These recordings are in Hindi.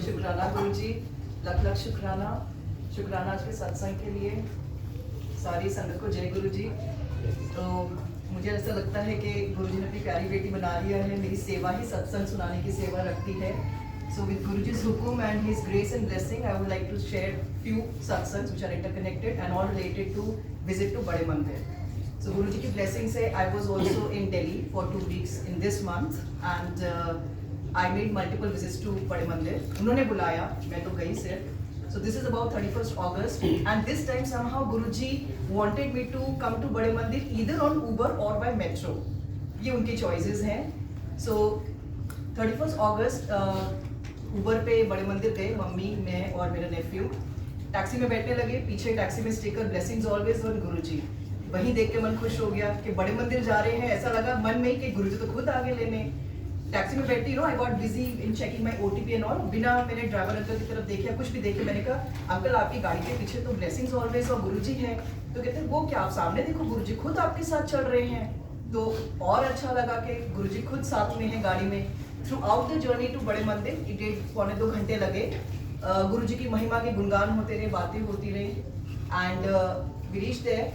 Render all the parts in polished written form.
शुक्राना गुरु जी, लख लख शुक्राना। शुक्राना आज के सत्संग के लिए, सारी संगत को जय गुरु जी। तो मुझे ऐसा लगता है कि गुरु जी ने अपनी प्यारी बेटी बना लिया है, मेरी सेवा ही सत्संग सुनाने की सेवा रखती है। So with Guruji's hukum and his grace and blessing, I would like to share few satsangs which are interconnected and all related to visit to Bade Mandir. So Guruji की blessing से I was also in Delhi for 2 weeks in this month and I made multiple visits to Bade Mandir. उन्होंने बुलाया, मैं तो गई सिर्फ. So this is about 31st August and this time somehow Guruji wanted me to come to Bade Mandir either on Uber or by metro. ये उनकी choices हैं. So 31st August ऊबर पे बड़े मंदिर गए, मम्मी, मैं और मेरा नेफ्यू। टैक्सी में बैठने लगे, पीछे टैक्सी में स्टिकर ब्लेसिंग्स ऑलवेज ऑन गुरुजी। वहीं देख के मन खुश हो गया कि बड़े मंदिर जा रहे हैं, ऐसा लगा मन में कि गुरुजी तो खुद आगे लेने। टैक्सी में बैठती I got busy in checking my OTP and all. बिना मैंने ड्राइवर अंकल की तरफ देखे, कुछ भी देखे, मैंने कहा अंकल आपकी गाड़ी के पीछे तो ब्लेसिंग्स ऑलवेज और गुरुजी है। तो कहते हैं वो क्या, आप सामने देखो गुरुजी खुद आपके साथ चल रहे हैं। तो और अच्छा लगा कि गुरुजी खुद साथ में है गाड़ी में। Throughout the journey to बड़े मंदिर इट 1.25 घंटे लगे। गुरु जी की महिमा के गुणगान होते रहे, बातें होती रही एंड वी रीच्ड देयर।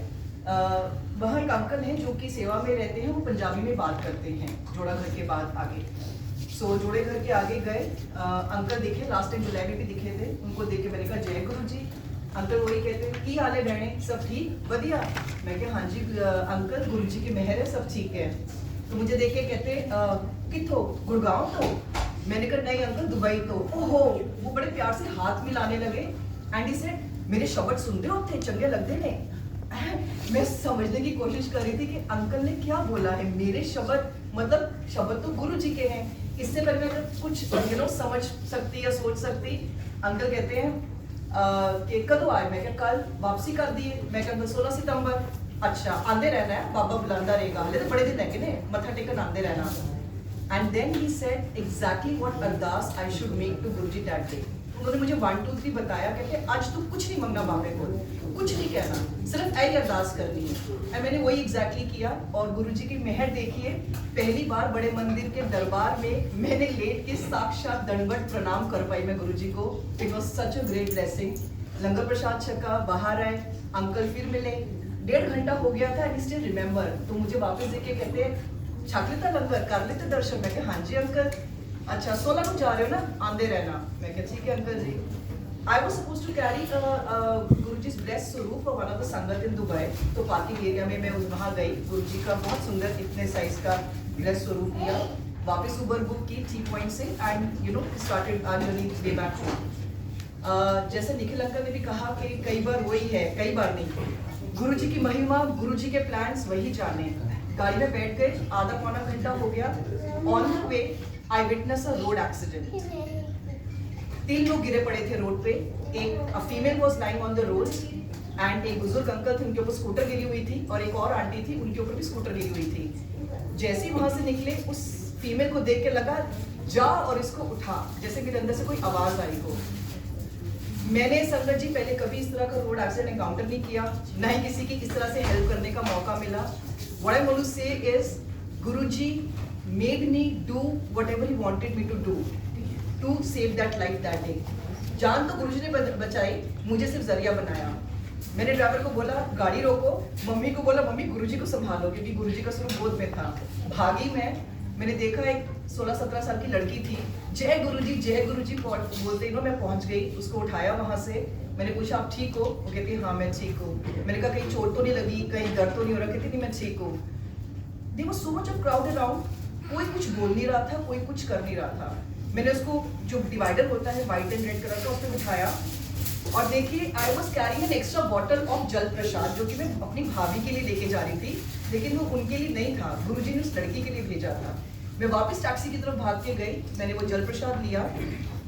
वहाँ एक अंकल हैं जो कि सेवा में रहते हैं, वो पंजाबी में बात करते हैं जोड़ा घर के बाद आगे। सो जोड़े घर के आगे गए, अंकल दिखे, लास्ट टाइम जुलाई में भी दिखे थे। उनको देख के मैंने कहा जय गुरु जी। अंकल वही कहते हैं की हाल है बहने, सब ठीक बढ़िया। मैं कहा हाँ जी अंकल गुरु जी की मेहर है, सब ठीक है। तो मुझे देख के कहते किथो गुड़गांव तो? मैंने कहा नहीं अंकल दुबई तो। ओहो, वो बड़े प्यार से हाथ मिलाने लगे एंड ही सेड मेरे शब्द सुनते हो थे, चंगे लगते ने। मैं समझने की कोशिश कर रही थी कि अंकल ने क्या बोला है, मेरे शब्द मतलब शब्द तो गुरु जी के हैं। इससे पहले मैं कुछ समझ सकती या सोच सकती। अंकल कहते हैं कि कदों आए? मैं क्या कल वापसी कर दिए? मैं क्या 16 सितंबर। अच्छा आंदे रहना है, बाबा बुलांदा रहेगा, हाले तो बड़े दिन है कि ने मत्था टेकन आंदे रहना। And then he said exactly what Ardas I should make to Guruji that day. उन्होंने मुझे 1 2 3 बताया, कहते आज तू कुछ नहीं मांगना बाबे को, कुछ नहीं कहना, सिर्फ ऐ अरदास करनी है। और मैंने वही एग्जैक्टली किया और गुरुजी की मेहर देखिए, पहली बार बड़े मंदिर के दरबार में मैंने लेट के साक्षात दंडवत प्रणाम कर पाई मैं गुरुजी को। It was such a great blessing. Langar prasad छका, बाहर आए, अंकल फिर मिले, 1.5 घंटा हो गया था एंड स्टिल रिमेम्बर। तो मुझे वापस देख के कहते छक लेता लंगर, कर लेते दर्शन? मैं हाँ जी अंकल। अच्छा 16 को जा रहे हो ना, आंदे रहना। मैं ठीक है uncle ji. I was suppose to carry गुरुजी's ब्लेस्ड स्वरूप फॉर वन ऑफ द संगत इन दुबई। तो पार्किंग एरिया में मैं वहाँ गई, गुरुजी का बहुत सुंदर इतने साइज का ब्लेस्ड स्वरूप लिया, वापस उबर बुक की टी पॉइंट से and started our journey way back home. जैसे निखिल अंकल ने भी कहा कि कई बार वही है, कई बार नहीं, गुरुजी की महिमा, गुरुजी के प्लान्स वही जाने। गाड़ी में बैठ गए, आधा पौना घंटा हो गया। On the way I witness a road accident. 3 लोग गिरे पड़े थे रोड पे। एक female was lying on the road and एक बुजुर्ग अंकल थे, उनके ऊपर स्कूटर गिरी हुई थी और एक और आंटी थी, उनके ऊपर भी स्कूटर गिरी हुई थी। जैसे ही वहां से निकले, उस फीमेल को देख के लगा जा और इसको उठा, जैसे मेरे अंदर से कोई आवाज आई हो। मैंने संगत जी पहले कभी इस तरह का रोड एक्सीडेंट एनकाउंटर नहीं किया, ना ही किसी की इस तरह से हेल्प करने का मौका मिला। What I want to say is, Guruji made me do whatever he wanted me to do to save that life that day. जान तो गुरुजी ने बचाई, मुझे सिर्फ जरिया बनाया। मैंने ड्राइवर को बोला गाड़ी रोको, मम्मी को बोला मम्मी गुरुजी को संभालो, क्योंकि गुरुजी का स्वरूप गोद में था। भागी मैंने देखा एक 16-17 साल की लड़की थी, जय गुरुजी बोलते ही मैं पहुंच गई, उसको उठाया वहां से। मैंने पूछा आप ठीक हो? वो कहती हाँ मैं ठीक हूँ। मैंने कहा कहीं चोट तो नहीं लगी, कहीं दर्द तो नहीं हो रहा? कहती नहीं मैं ठीक हूँ। There was so much of crowd around, कोई कुछ बोल नहीं रहा था, कोई कुछ कर नहीं रहा था। मैंने उसको जो डिवाइडर होता है व्हाइट एंड रेड कलर का, उस पर बिठाया और देखिए I was carrying an extra bottle of जल प्रसाद, जो कि मैं अपनी भाभी के लिए लेके जा रही थी, लेकिन वो उनके लिए नहीं था, गुरुजी ने उस लड़की के लिए भेजा था। मैं वापस टैक्सी की तरफ भाग के गई, मैंने वो जल प्रसाद लिया,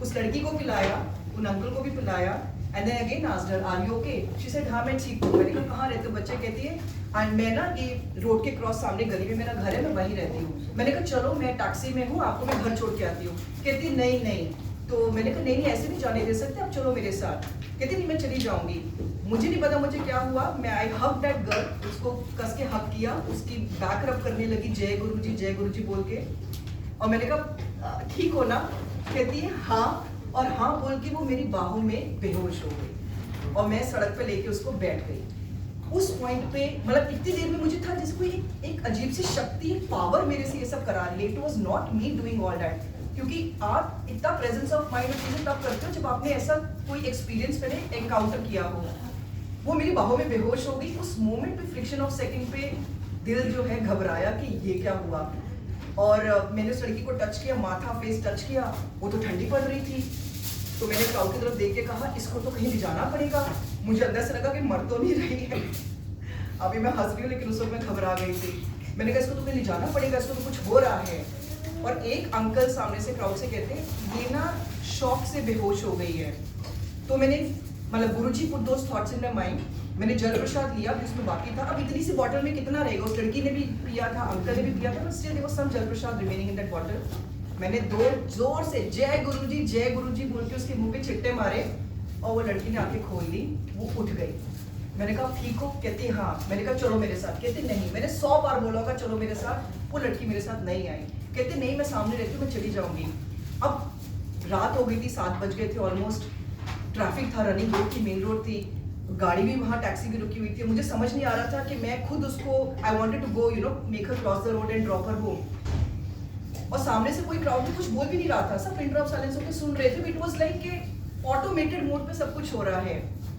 उस लड़की को पिलाया, उन अंकल को भी पिलाया and then again asked her are you okay? She said हाँ मैं ठीक हूँ। मैंने कहा कहाँ रहते हो बच्चे? कहती है एंड मैं ना ये रोड के क्रॉस सामने गली में मेरा घर है, मैं वहीं रहती हूँ। मैंने कहा चलो मैं टैक्सी में हूँ, आपको मैं घर छोड़ के आती हूँ। कहती नहीं। तो मैंने कहा नहीं ऐसे नहीं जाने दे सकते, आप चलो मेरे साथ। कहती नहीं मैं चली जाऊंगी। मुझे नहीं पता मुझे क्या हुआ, मैं आई हग दैट गर्ल, उसको कस के हक किया, उसकी बैक रब करने लगी जय गुरुजी बोल के। और मैंने कहा ठीक हो ना? कहती है हाँ। और हाँ बोल के वो मेरी बाहों में बेहोश हो गई और मैं सड़क पे लेके उसको बैठ गई। उस पॉइंट पे मतलब इतनी देर में मुझे था जैसे कोई एक अजीब सी शक्ति, पावर मेरे से ये सब करा रही है। It was not me doing all that, क्योंकि आप इतना प्रेजेंस ऑफ माइंड और चीजें तब करते हो जब आपने ऐसा कोई एक्सपीरियंस मैंने एनकाउंटर किया हो। वो मेरी बाहों में बेहोश हो गई। उस मोमेंट पे फ्रिक्शन ऑफ सेकंड पे दिल जो है घबराया कि ये क्या हुआ। और मैंने उस लड़की को टच किया, माथा फेस टच किया, वो तो ठंडी पड़ रही थी। तो मैंने क्राउड की तरफ देख के कहा इसको तो कहीं ले जाना पड़ेगा। मुझे अंदर से लगा कि मर तो नहीं रही है। अभी मैं हंस रही हूँ लेकिन उस वक्त मैं घबरा गई थी। मैंने कहा इसको तो कहीं ले जाना पड़ेगा, इसको तो कुछ हो रहा है। और एक अंकल सामने से क्राउड से कहते हैं ये ना शॉक से बेहोश हो गई है। तो मैंने मतलब Guruji put those thoughts in my mind. मैंने जल प्रसाद लिया, जिसमें बाकी था। अब इतनी सी बॉटल में कितना रहेगा, उस लड़की ने भी पिया था, अंकल ने भी पिया था, but still there was some जल प्रसाद रिमेनिंग इन दैट बॉटल। मैंने दो जोर से जय गुरुजी बोल के उसके मुंह पे छिट्टे मारे और वो लड़की ने आंखें खोल ली, वो उठ गई। मैंने कहा ठीक हो? कहती हाँ। मैंने कहा चलो मेरे साथ। कहते नहीं। मैंने 100 बार बोला होगा चलो मेरे साथ, वो लड़की मेरे साथ नहीं आई। कहते नहीं मैं सामने रहती हूँ, मैं चली जाऊंगी। अब रात हो गई थी, 7 बज गए थे ऑलमोस्ट। ट्रैफिक था, रनिंग रोड थी, मेन रोड थी, गाड़ी भी वहाँ, टैक्सी भी रुकी हुई थी। मुझे समझ नहीं आ रहा था कि मैं खुद उसको I wanted to go make her cross the road and drop her home. और सामने से कोई क्राउड में कुछ बोल भी नहीं रहा था, सब पिन ड्रॉप साइलेंस होकर सुन रहे थे। इट वाज लाइक कि ऑटोमेटेड मोड पे सब कुछ हो रहा है।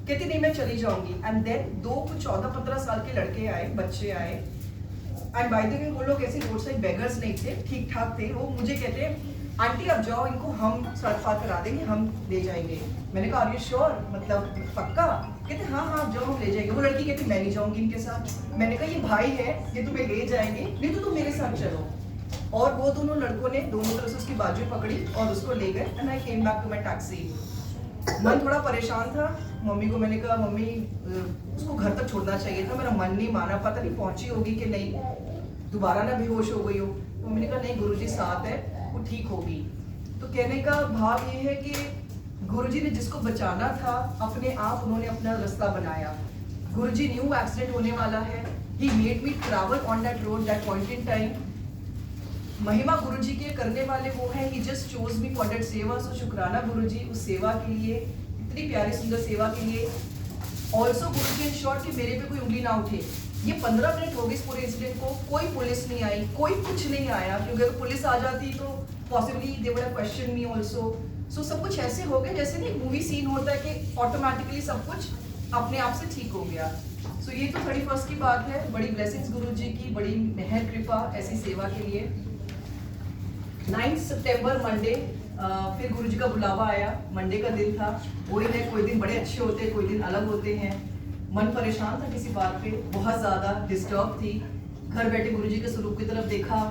कहती नहीं मैं चली जाऊंगी। एंड देन 2 कुछ 14-15 साल के लड़के आए, बच्चे आए। एंड बाय द वे वो लोग ऐसे रोड साइड बेगर्स नहीं थे, ठीक ठाक थे। वो मुझे कहते आंटी आप जाओ, इनको हम सर्टिफाई करा देंगे, हम ले जाएंगे। मैंने कहा आर यू श्योर, मतलब पक्का? कहते हाँ आप जाओ, हम ले जाएंगे। वो लड़की कहती मैं नहीं जाऊंगी इनके साथ। मैंने कहा ये भाई है, ये तुम्हें ले जाएंगे, नहीं तो तुम मेरे साथ चलो। और वो दोनों लड़कों ने दोनों तरफ से उसकी बाजू पकड़ी और उसको ले गए। And I came back to my taxi. मन थोड़ा परेशान था। मम्मी को मैंने कहा मम्मी उसको घर तक छोड़ना चाहिए था, मेरा मन नहीं माना, पता नहीं पहुंची होगी कि नहीं, दोबारा ना बेहोश हो गई हो। मम्मी ने कहा नहीं गुरुजी साथ है, वो ठीक होगी। तो कहने का भाव ये है कि गुरुजी ने जिसको बचाना था अपने आप उन्होंने अपना रास्ता बनाया। गुरुजी न्यू एक्सीडेंट होने वाला है, he made me travel on that road that point in time. महिमा गुरुजी के करने वाले वो हैं, he just chose me for that seva. So शुक्राना गुरुजी उस सेवा के लिए, इतनी प्यारी सुंदर सेवा के लिए। ऑल्सो गुरुजी इंश्योर कि मेरे पे कोई उंगली ना उठे। ये 15 मिनट हो गए इस पूरे इंसिडेंट को, कोई पुलिस नहीं आई, कोई कुछ नहीं आया, क्योंकि अगर पुलिस आ जाती तो possibly they would have question me also. So सब कुछ ऐसे हो गए जैसे नहीं मूवी सीन होता है कि ऑटोमेटिकली सब कुछ अपने आप से ठीक हो गया। सो ये तो 31st की बात है, बड़ी ब्लेसिंग्स गुरुजी की, बड़ी मेहर कृपा ऐसी सेवा के लिए। 9 सितंबर मंडे फिर गुरुजी का बुलावा आया। मंडे का दिन था, वही है, कोई दिन बड़े अच्छे होते हैं, कोई दिन अलग होते हैं। मन परेशान था किसी बात पे, बहुत ज़्यादा डिस्टर्ब थी। घर बैठे गुरुजी के स्वरूप की तरफ देखा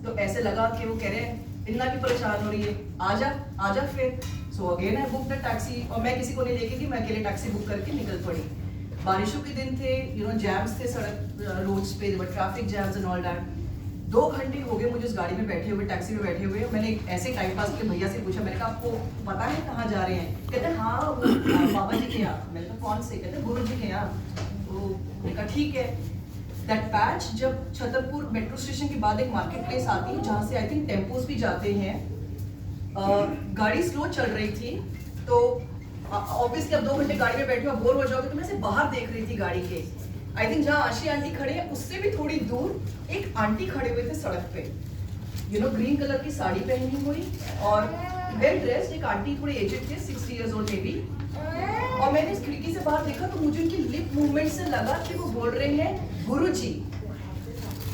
तो ऐसे लगा कि वो कह रहे हैं इतना की परेशान हो रही है, आजा फिर। So again I book the taxi, और मैं किसी को नहीं लेके गई, मैं अकेले टैक्सी बुक करके निकल पड़ी। बारिशों के दिन थे, जैम्स थे सड़क रोड्स पे, traffic jams and all that. 2 घंटे हो गए मुझे उस गाड़ी में बैठे हुए, टैक्सी में बैठे हुए। मैंने ऐसे टाइम पास के भैया से पूछा, मैंने कहा आपको पता है कहाँ जा रहे हैं? कहते हैं हाँ वो बाबा जी के यहाँ। मैंने कहा कौन से? कहते हैं गुरु जी के यहाँ। तो मैंने कहा ठीक है। दैट पैच जब छतरपुर मेट्रो स्टेशन के बाद एक मार्केट प्लेस आती है जहाँ से आई थिंक टेम्पोज भी जाते हैं। गाड़ी स्लो चल रही थी, तो ऑब्वियसली अब 2 घंटे गाड़ी में बैठे हो, बोर हो जाओगे। तो मैं से बाहर देख रही थी गाड़ी के, आई थिंक जहाँ आशी आंटी खड़े हैं उससे भी थोड़ी दूर एक आंटी खड़े हुए थे सड़क पे, ग्रीन कलर की साड़ी पहनी हुई और वेल ड्रेस्ड। एक आंटी थोड़ी एजेड थे, 60 इयर्स ओल्ड मे बी। और मैंने इस खिड़की से बाहर देखा तो मुझे उनकी लिप मूवमेंट से लगा कि वो बोल रहे हैं गुरुजी।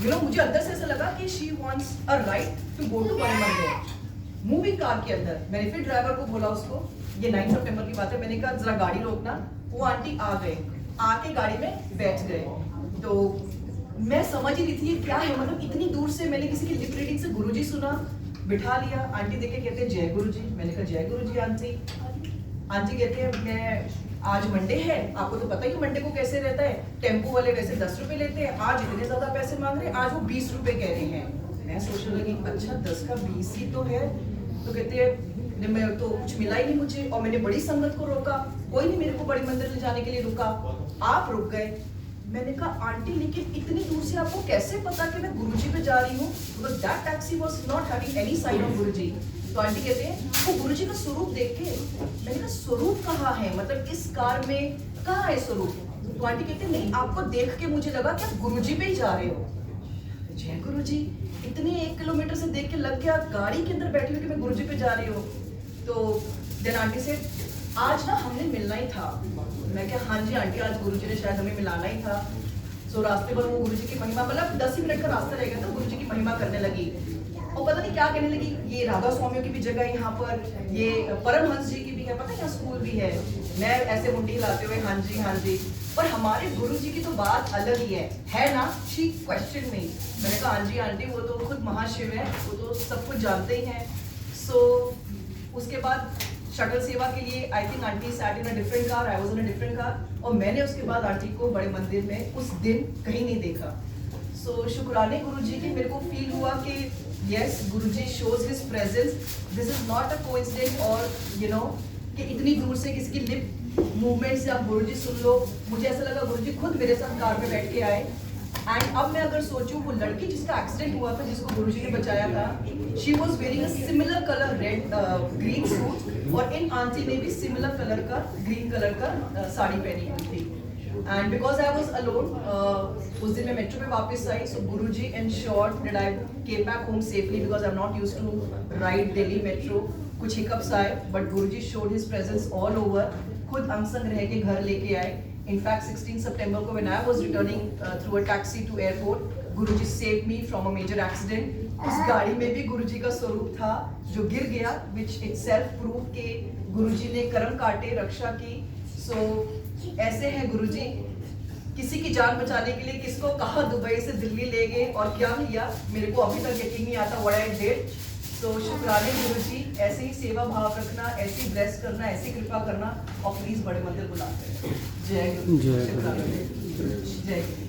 मुझे अंदर से ऐसा लगा कि she wants a ride to go to Mani Mandir. Moving car के अंदर मैंने फिर ड्राइवर को बोला, उसको, ये 9 सितंबर की बात है, मैंने कहा जरा गाड़ी रोकना। वो आंटी आ गए, आके गाड़ी में बैठ गए। तो मैं समझ ही नहीं थी ये क्या है, मतलब इतनी दूर से मैंने किसी की लिप रीडिंग से गुरुजी सुना, बिठा लिया। आंटी देखे कहते हैं जय गुरुजी। मैंने कहा जय गुरुजी आंटी। आंटी कहते हैं मैं आज मंडे है, आपको तो पता ही है मंडे को कैसे रहता है, टेम्पो वाले वैसे 10 रुपए लेते हैं, आज इतने ज्यादा पैसे मांग रहे हैं, आज वो 20 रुपए कह रहे हैं। मैं सोचने लगी अच्छा 10 का 20 ही तो है। तो कहते हैं मैं तो कुछ मिला ही नहीं मुझे, और मैंने बड़ी संगत को रोका, कोई नहीं मेरे को बड़ी मंदिर ले जाने के लिए रुका, आप रुक गए। मैंने कहा आंटी लेकिन इतनी दूर से आपको कैसे पता कि मैं गुरुजी पे जा रही हूँ? Because that taxi was not having any sign of गुरुजी। तो आंटी कहते हैं वो गुरुजी का स्वरूप देख के, मैंने कहा स्वरूप कहाँ है, मतलब इस कार में कहाँ है स्वरूप? तो आंटी कहते हैं नहीं, आपको देख के मुझे लगा कि आप गुरुजी पे ही जा रहे हो। जय गुरुजी, इतने 1 किलोमीटर से देख के लग गया गाड़ी के अंदर बैठी हुई कि मैं गुरुजी पे जा रही हूँ। तो देन आंटी से आज ना हमने मिलना ही था। मैं क्या हाँ जी आंटी, आज गुरुजी ने शायद हमें मिलाना ही था। सो रास्ते पर वो गुरुजी की महिमा, मतलब 10 ही मिनट का रास्ता रह गया था, गुरुजी की महिमा करने लगी और पता नहीं क्या कहने लगी, ये राधा स्वामियों की भी जगह है यहाँ पर, ये परमहंस जी की भी है, पता है यहाँ स्कूल भी है। मैं ऐसे मुंडी हिलाते हुए हाँ जी हाँ जी, पर हमारे गुरुजी की तो बात अलग ही है ना? शी क्वेश्चन में, मैंने कहा हाँ जी आंटी, वो तो खुद महाशिव है, वो तो सब कुछ जानते ही हैं। सो उसके बाद शटल सेवा के लिए I think aunty sat in a different car, I was in a different car, और मैंने उसके बाद आंटी को बड़े मंदिर में उस दिन कहीं नहीं देखा। सो शुक्राने गुरुजी की, मेरे को फील हुआ कि yes Guruji shows his presence, this is not a coincidence और यू नो कि इतनी दूर से किसी की लिप मूवमेंट से आप गुरुजी सुन लो। मुझे ऐसा लगा गुरुजी खुद मेरे साथ कार में बैठ के आए। एंड अब मैं अगर सोचूं, वो लड़की जिसका एक्सीडेंट हुआ था, जिसको गुरुजी ने बचाया था, she was wearing a similar colour red green suit, और इन आंटी ने भी सिमिलर कलर का ग्रीन कलर का साड़ी पहनी हुई थी। And because I was alone, उस दिन मैं मेट्रो पे वापस आई, so Guruji in short that I came back home safely because I am not used to ride Delhi metro. कुछ हिकअप्स आए but Guruji showed his presence all over, खुद अंग रह के घर लेके आए। In fact, 16 September को when I was returning through a taxi to airport, Guruji saved me from a major accident. उस गाड़ी में भी गुरुजी का स्वरूप था जो गिर गया, which itself proved के गुरुजी ने कर्म काटे, रक्षा की। So ऐसे हैं गुरुजी, किसी की जान बचाने के लिए किसको कहाँ दुबई से दिल्ली ले गए और क्या किया, मेरे को अभी तक यकीन नहीं आता what I did. तो शुक्राने गुरुजी, ऐसे ही सेवा भाव रखना, ऐसे ही ब्लेस करना, ऐसी कृपा करना, और प्लीज बड़े मंदिर बुलाते हैं। जय गुरु, जय गुरु, जय गुरु।